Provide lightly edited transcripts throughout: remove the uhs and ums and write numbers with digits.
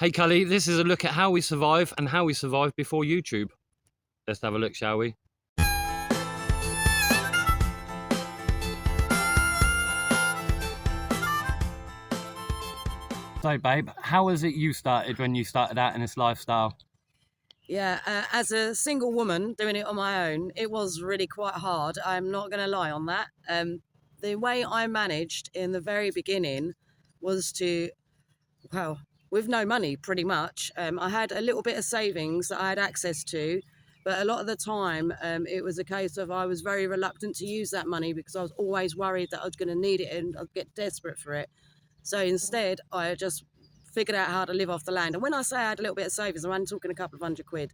Hey Cully, this is a look at how we survive and how we survived before YouTube. Let's have a look, shall we? So babe, how was it you started when you started out in this lifestyle? Yeah, as a single woman doing it on my own, it was really quite hard. I'm not going to lie on that. The way I managed in the very beginning was well, with no money pretty much. I had a little bit of savings that I had access to, but a lot of the time it was a case of I was very reluctant to use that money because I was always worried that I was going to need it and I'd get desperate for it. So instead, I just figured out how to live off the land. And when I say I had a little bit of savings, I'm only talking a couple of £100.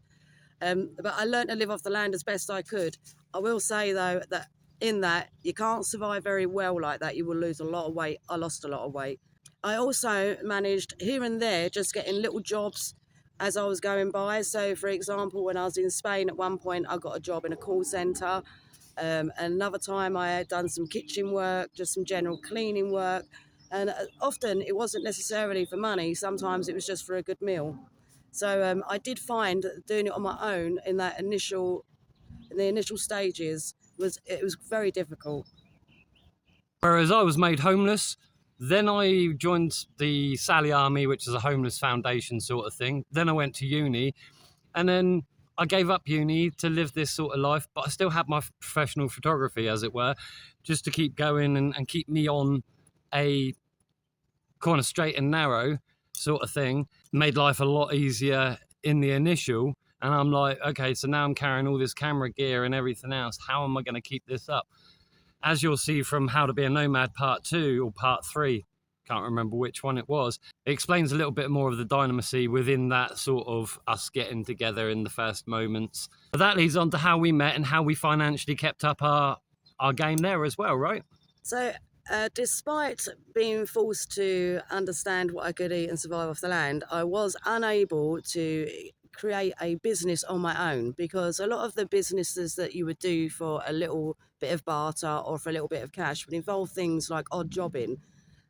But I learned to live off the land as best I could. I will say though that in that you can't survive very well like that. You will lose a lot of weight. I lost a lot of weight. I also managed here and there just getting little jobs as I was going by. So for example, when I was in Spain at one point, I got a job in a call centre. Another time I had done some kitchen work, just some general cleaning work. And often it wasn't necessarily for money. Sometimes it was just for a good meal. So I did find that doing it on my own in the initial stages was very difficult. Whereas I was made homeless, then I joined the Sally Army, which is a homeless foundation sort of thing. Then I went to uni, and then I gave up uni to live this sort of life, but I still had my professional photography, as it were, just to keep going and keep me on a kind of straight and narrow sort of thing. Made life a lot easier in the initial. And I'm like, okay, so now I'm carrying all this camera gear and everything else. How am I going to keep this up? As you'll see from How to Be a Nomad Part 2 or Part 3, can't remember which one it was, it explains a little bit more of the dynamisy within that sort of us getting together in the first moments. But that leads on to how we met and how we financially kept up our game there as well, right? So despite being forced to understand what I could eat and survive off the land, I was unable to create a business on my own, because a lot of the businesses that you would do for a little bit of barter or for a little bit of cash would involve things like odd jobbing.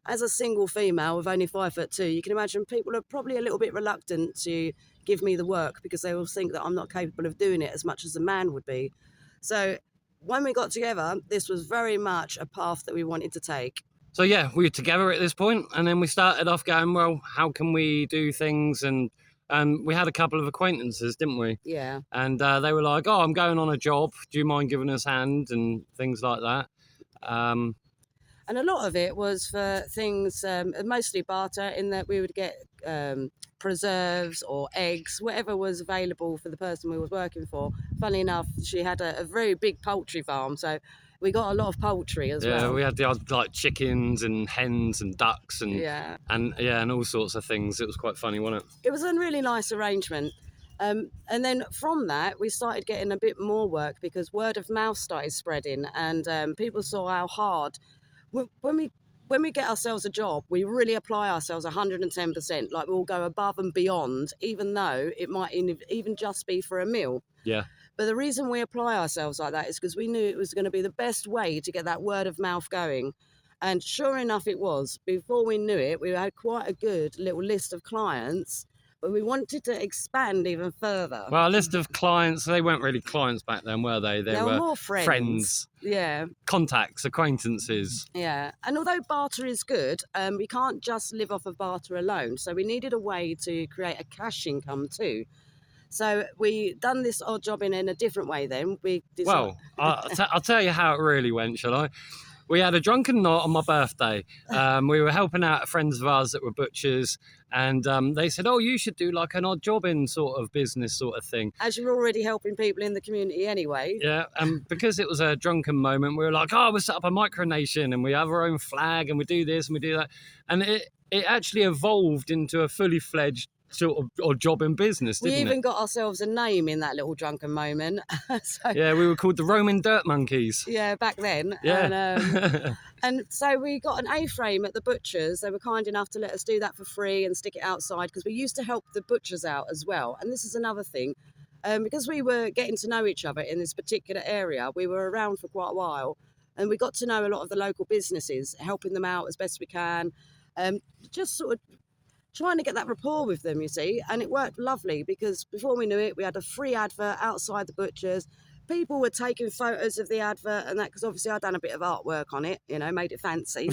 As a single female with only 5'2", you can imagine people are probably a little bit reluctant to give me the work because they will think that I'm not capable of doing it as much as a man would be. So when we got together, this was very much a path that we wanted to take. So yeah, we were together at this point, and then we started off going, well, how can we do things? And we had a couple of acquaintances, didn't we? Yeah. And they were like, oh, I'm going on a job. Do you mind giving us a hand? And things like that. And a lot of it was for things, mostly barter, in that we would get preserves or eggs, whatever was available for the person we was working for. Funnily enough, she had a very big poultry farm, so we got a lot of poultry as well. Yeah, we had the odd like chickens and hens and ducks and and all sorts of things. It was quite funny, wasn't it? It was a really nice arrangement. And then from that, we started getting a bit more work because word of mouth started spreading, and people saw how hard. When we get ourselves a job, we really apply ourselves 110%. Like, we'll go above and beyond, even though it might even just be for a meal. Yeah. But the reason we apply ourselves like that is because we knew it was going to be the best way to get that word of mouth going. And sure enough, it was. Before we knew it, we had quite a good little list of clients, but we wanted to expand even further. Well, a list of clients, they weren't really clients back then, were they? They were more friends. Yeah. Contacts, acquaintances. Yeah. And although barter is good, we can't just live off of barter alone. So we needed a way to create a cash income too. So we done this odd jobbing in a different way then. Well, I'll tell you how it really went, shall I? We had a drunken night on my birthday. We were helping out friends of ours that were butchers, and they said, oh, you should do like an odd jobbing sort of business sort of thing. As you're already helping people in the community anyway. Yeah, and because it was a drunken moment, we were like, oh, we'll set up a micronation and we have our own flag and we do this and we do that. And it actually evolved into a fully fledged sort of odd job in business, didn't it? We even got ourselves a name in that little drunken moment. Yeah, we were called the Roman Dirt Monkeys. Yeah, back then. Yeah. And so we got an A-frame at the butchers. They were kind enough to let us do that for free and stick it outside, because we used to help the butchers out as well. And this is another thing. Because we were getting to know each other in this particular area, we were around for quite a while, and we got to know a lot of the local businesses, helping them out as best we can. Just sort of trying to get that rapport with them, you see, and it worked lovely because before we knew it, we had a free advert outside the butcher's. People were taking photos of the advert and that because obviously I'd done a bit of artwork on it, you know, made it fancy.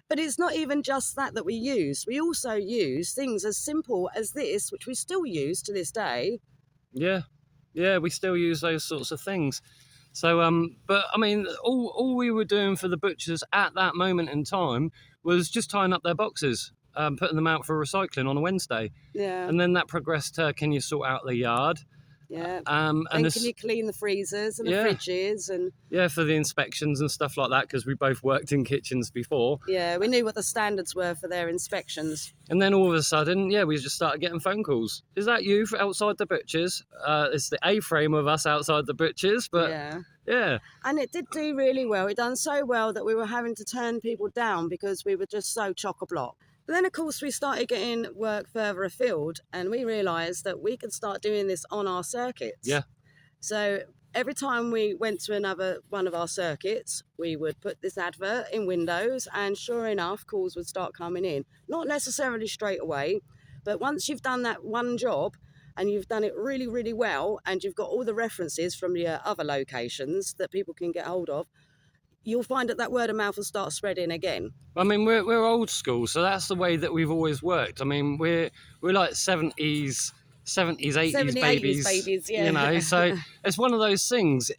But it's not even just that we use. We also use things as simple as this, which we still use to this day. Yeah, we still use those sorts of things. So, but I mean, all we were doing for the butchers at that moment in time was just tying up their boxes, putting them out for recycling on a Wednesday. Yeah. And then that progressed to, can you sort out the yard? Yeah. And can you clean the freezers and the fridges and for the inspections and stuff like that, because we both worked in kitchens before. Yeah, we knew what the standards were for their inspections. And then all of a sudden, we just started getting phone calls. Is that you outside the butchers? It's the A-frame of us outside the butchers, but yeah. And it did do really well. It done so well that we were having to turn people down because we were just so chock-a-block. But then, of course, we started getting work further afield and we realised that we could start doing this on our circuits. Yeah. So every time we went to another one of our circuits, we would put this advert in windows and sure enough, calls would start coming in. Not necessarily straight away, but once you've done that one job and you've done it really, really well and you've got all the references from your other locations that people can get hold of, you'll find that word of mouth will start spreading again. I mean, we're old school, so that's the way that we've always worked. I mean, we're like 70s, 80s babies, yeah. You know. So it's one of those things.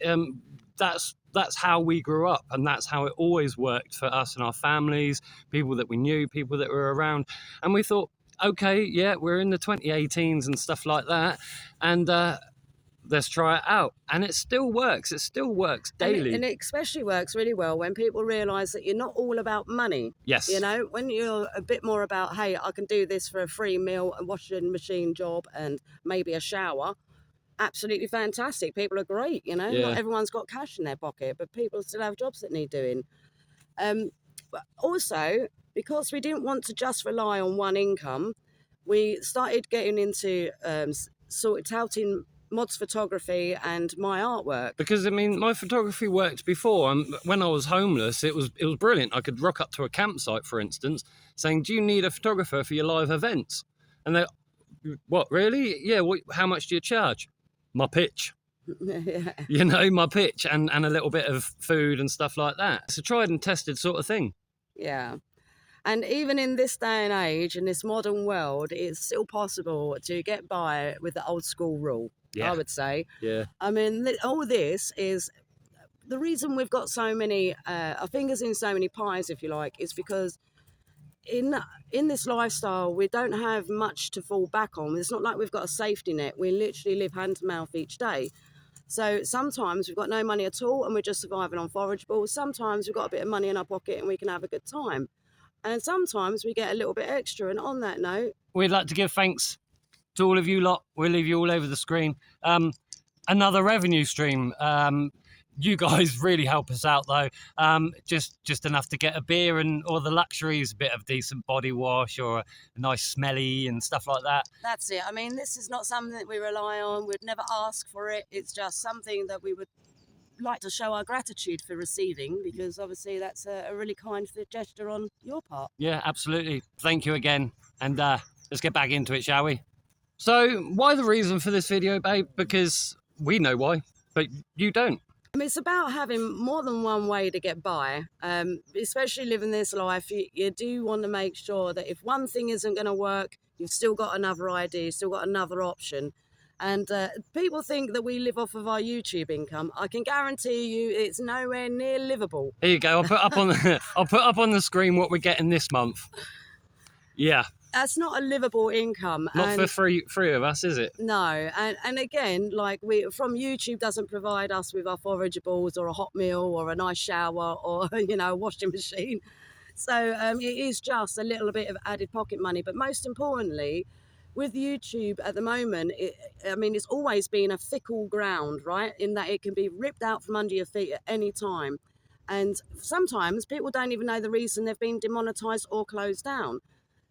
That's how we grew up, and that's how it always worked for us and our families, people that we knew, people that were around, and we thought, okay, yeah, we're in the 2018s and stuff like that, and let's try it out. And it still works. It still works daily. And it especially works really well when people realise that you're not all about money. Yes. You know, when you're a bit more about, hey, I can do this for a free meal, a washing machine job and maybe a shower. Absolutely fantastic. People are great, you know. Yeah. Not everyone's got cash in their pocket, but people still have jobs that need doing. But also, because we didn't want to just rely on one income, we started getting into touting mods photography and my artwork. Because I mean, my photography worked before, and when I was homeless, it was brilliant. I could rock up to a campsite, for instance, saying, "Do you need a photographer for your live events?" And they, "What, really? Yeah. How much do you charge?" My pitch. Yeah. You know, my pitch and a little bit of food and stuff like that. It's a tried and tested sort of thing. Yeah. And even in this day and age, in this modern world, it's still possible to get by with the old school rule, I would say. Yeah. I mean, all this is the reason we've got so many, our fingers in so many pies, if you like, is because in this lifestyle, we don't have much to fall back on. It's not like we've got a safety net. We literally live hand to mouth each day. So sometimes we've got no money at all and we're just surviving on forageables. Sometimes we've got a bit of money in our pocket and we can have a good time. And sometimes we get a little bit extra. And on that note, we'd like to give thanks to all of you lot. We'll leave you all over the screen. Another revenue stream. You guys really help us out, though. Just enough to get a beer and or the luxuries, a bit of decent body wash or a nice smelly and stuff like that. That's it. I mean, this is not something that we rely on. We'd never ask for it. It's just something that we would like to show our gratitude for receiving, because obviously that's a really kind gesture on your part. Yeah, absolutely. Thank you again. And let's get back into it, shall we? So why the reason for this video, babe? Because we know why, but you don't. I mean, it's about having more than one way to get by, especially living this life. You do want to make sure that if one thing isn't going to work, you've still got another idea, you've still got another option. And people think that we live off of our YouTube income. I can guarantee you it's nowhere near livable. Here you go. I'll put up on the screen what we're getting this month. Yeah. That's not a livable income. Not for three of us, is it? No. And again, like from YouTube doesn't provide us with our forageables or a hot meal or a nice shower or, you know, a washing machine. So it is just a little bit of added pocket money. But most importantly, with YouTube at the moment, it's always been a fickle ground, right? In that it can be ripped out from under your feet at any time. And sometimes people don't even know the reason they've been demonetized or closed down.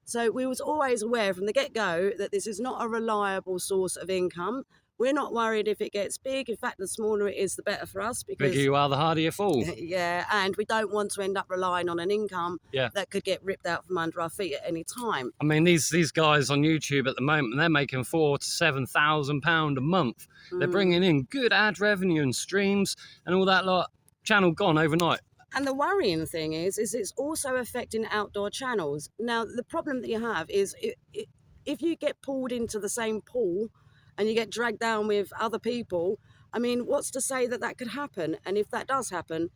So we was always aware from the get-go that this is not a reliable source of income. we're not worried if it gets big. In fact, the smaller it is, the better for us, The bigger because you are, the harder you fall. yeah, and we don't want to end up relying on an income Yeah. that could get ripped out from under our feet at any time. I mean, these guys on YouTube at the moment, they're making £4,000 to £7,000 a month. They're bringing in good ad revenue and streams and all that lot. Channel gone overnight. And the worrying thing is it's also affecting outdoor channels. Now, the problem that you have is if you get pulled into the same pool and you get dragged down with other people, I mean, what's to say that that could happen? And if that does happen,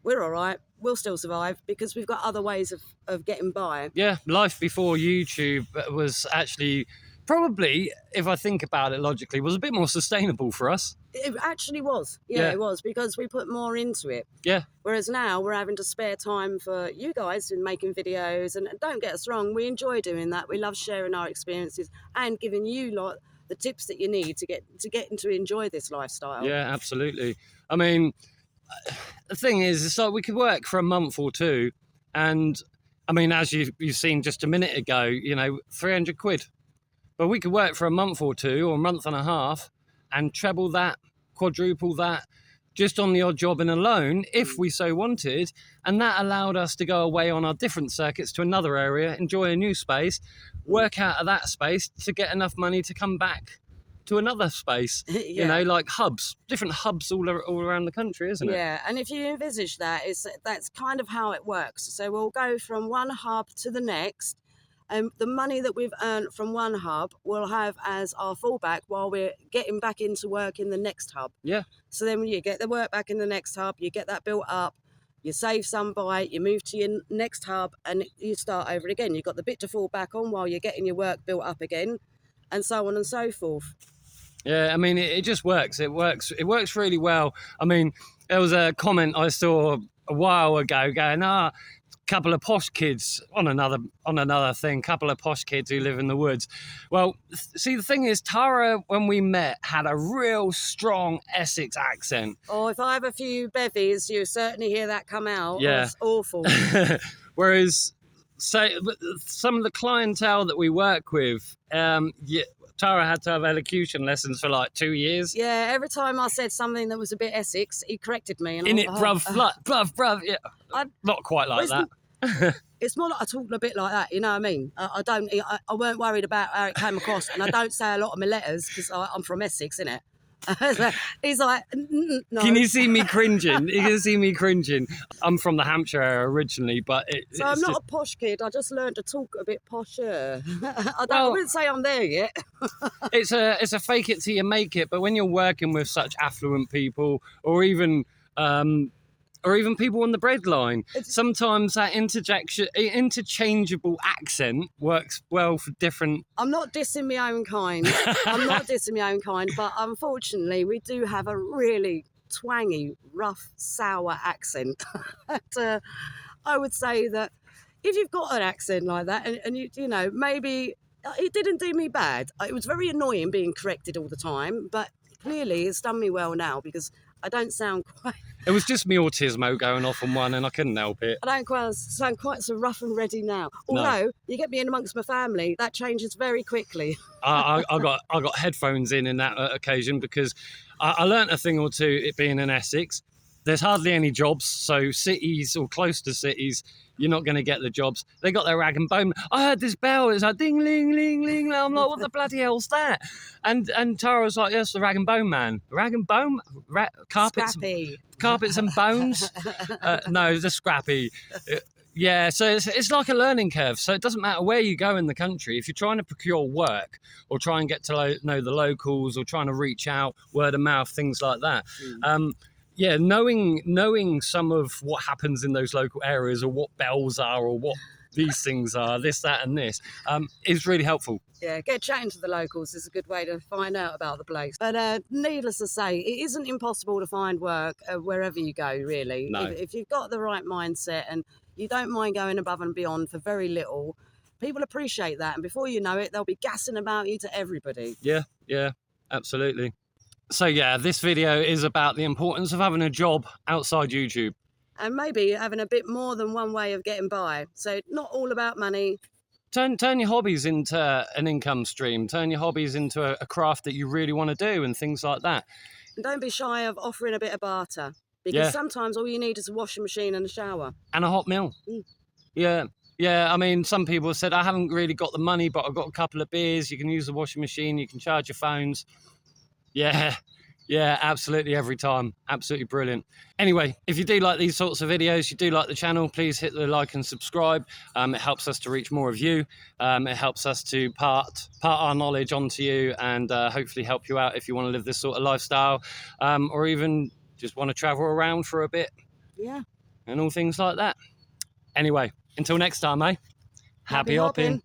we're all right. We'll still survive because we've got other ways of getting by. Yeah, life before YouTube was actually probably, if I think about it logically, was a bit more sustainable for us. It actually was. Yeah, it was, because we put more into it. Yeah. Whereas now we're having to spare time for you guys in making videos. And don't get us wrong, we enjoy doing that. We love sharing our experiences and giving you lot the tips that you need to get to enjoy this lifestyle. Yeah, absolutely. I mean, the thing is, it's like we could work for a month or two, and I mean, as you've seen just a minute ago, you know, 300 quid. But we could work for a month or two or a month and a half and treble that, quadruple that, just on the odd job and alone, if we so wanted. And that allowed us to go away on our different circuits to another area, enjoy a new space, work out of that space to get enough money to come back to another space. Yeah. You know, like hubs, different hubs all around the country, isn't it? Yeah, and if you envisage that, that's kind of how it works. So we'll go from one hub to the next, and the money that we've earned from one hub we'll have as our fallback while we're getting back into work in the next hub. Yeah. So then when you get the work back in the next hub, you get that built up, you save some by it, you move to your next hub, and you start over again. You've got the bit to fall back on while you're getting your work built up again, and so on and so forth. Yeah, I mean, it just works. It works really well. I mean, there was a comment I saw a while ago going, couple of posh kids on another thing, couple of posh kids who live in the woods. Well, see, the thing is, Tara, when we met, had a real strong Essex accent. Oh, if I have a few bevies, you certainly hear that come out. Yeah. Oh, it's awful. Whereas, say, some of the clientele that we work with, Tara had to have elocution lessons for like 2 years. Yeah, every time I said something that was a bit Essex, he corrected me. And In it, bruv, bruv. Yeah, not quite like that. It's more like I talk a bit like that, you know what I mean? I weren't worried about how it came across, and I don't say a lot of my letters because I'm from Essex, innit? He's like, no. Can you see me cringing? You can see me cringing. I'm from the Hampshire area originally, but so I'm not a posh kid. I just learned to talk a bit posher. I wouldn't say I'm there yet. it's a fake it till you make it. But when you're working with such affluent people, or even people on the breadline, sometimes that interchangeable accent works well for different. I'm not dissing my own kind. But unfortunately, we do have a really twangy, rough, sour accent. But, I would say that if you've got an accent like that, and you know, maybe it didn't do me bad. It was very annoying being corrected all the time, but clearly it's done me well now because I don't sound quite... It was just me autismo going off on one and I couldn't help it. I don't sound quite so rough and ready now. Although, you get me in amongst my family, that changes very quickly. I got headphones in that occasion because I learnt a thing or two, it being in Essex. There's hardly any jobs, so cities or close to cities, you're not going to get the jobs. They got their rag and bone. I heard this bell. It's like ding, ling, ling, ling. I'm like, what the bloody hell's that? And Tara was like, yes, the rag and bone man. Rag and bone? Carpets and bones? No, the scrappy. Yeah, so it's like a learning curve. So it doesn't matter where you go in the country. If you're trying to procure work or try and get to know the locals or trying to reach out, word of mouth, things like that. Yeah, knowing some of what happens in those local areas, or what bells are, or what these things are, this, that, and this, is really helpful. Yeah, get chatting to the locals is a good way to find out about the place. But needless to say, it isn't impossible to find work wherever you go, really. No. If you've got the right mindset and you don't mind going above and beyond for very little, people appreciate that. And before you know it, they'll be gassing about you to everybody. Yeah, absolutely. So yeah, this video is about the importance of having a job outside YouTube. And maybe having a bit more than one way of getting by. So not all about money, turn your hobbies into an income stream. Turn your hobbies into a craft that you really want to do and things like that. And don't be shy of offering a bit of barter, because Yeah. sometimes all you need is a washing machine and a shower. And a hot meal. Mm. Yeah. Yeah, I mean, some people said, I haven't really got the money, but I've got a couple of beers. You can use the washing machine. You can charge your phones. Yeah. Yeah, absolutely every time. Absolutely brilliant. Anyway, if you do like these sorts of videos, you do like the channel, please hit the like and subscribe. It helps us to reach more of you. It helps us to part our knowledge onto you and hopefully help you out if you want to live this sort of lifestyle, or even just want to travel around for a bit. Yeah. And all things like that. Anyway, until next time, eh? Happy hopping.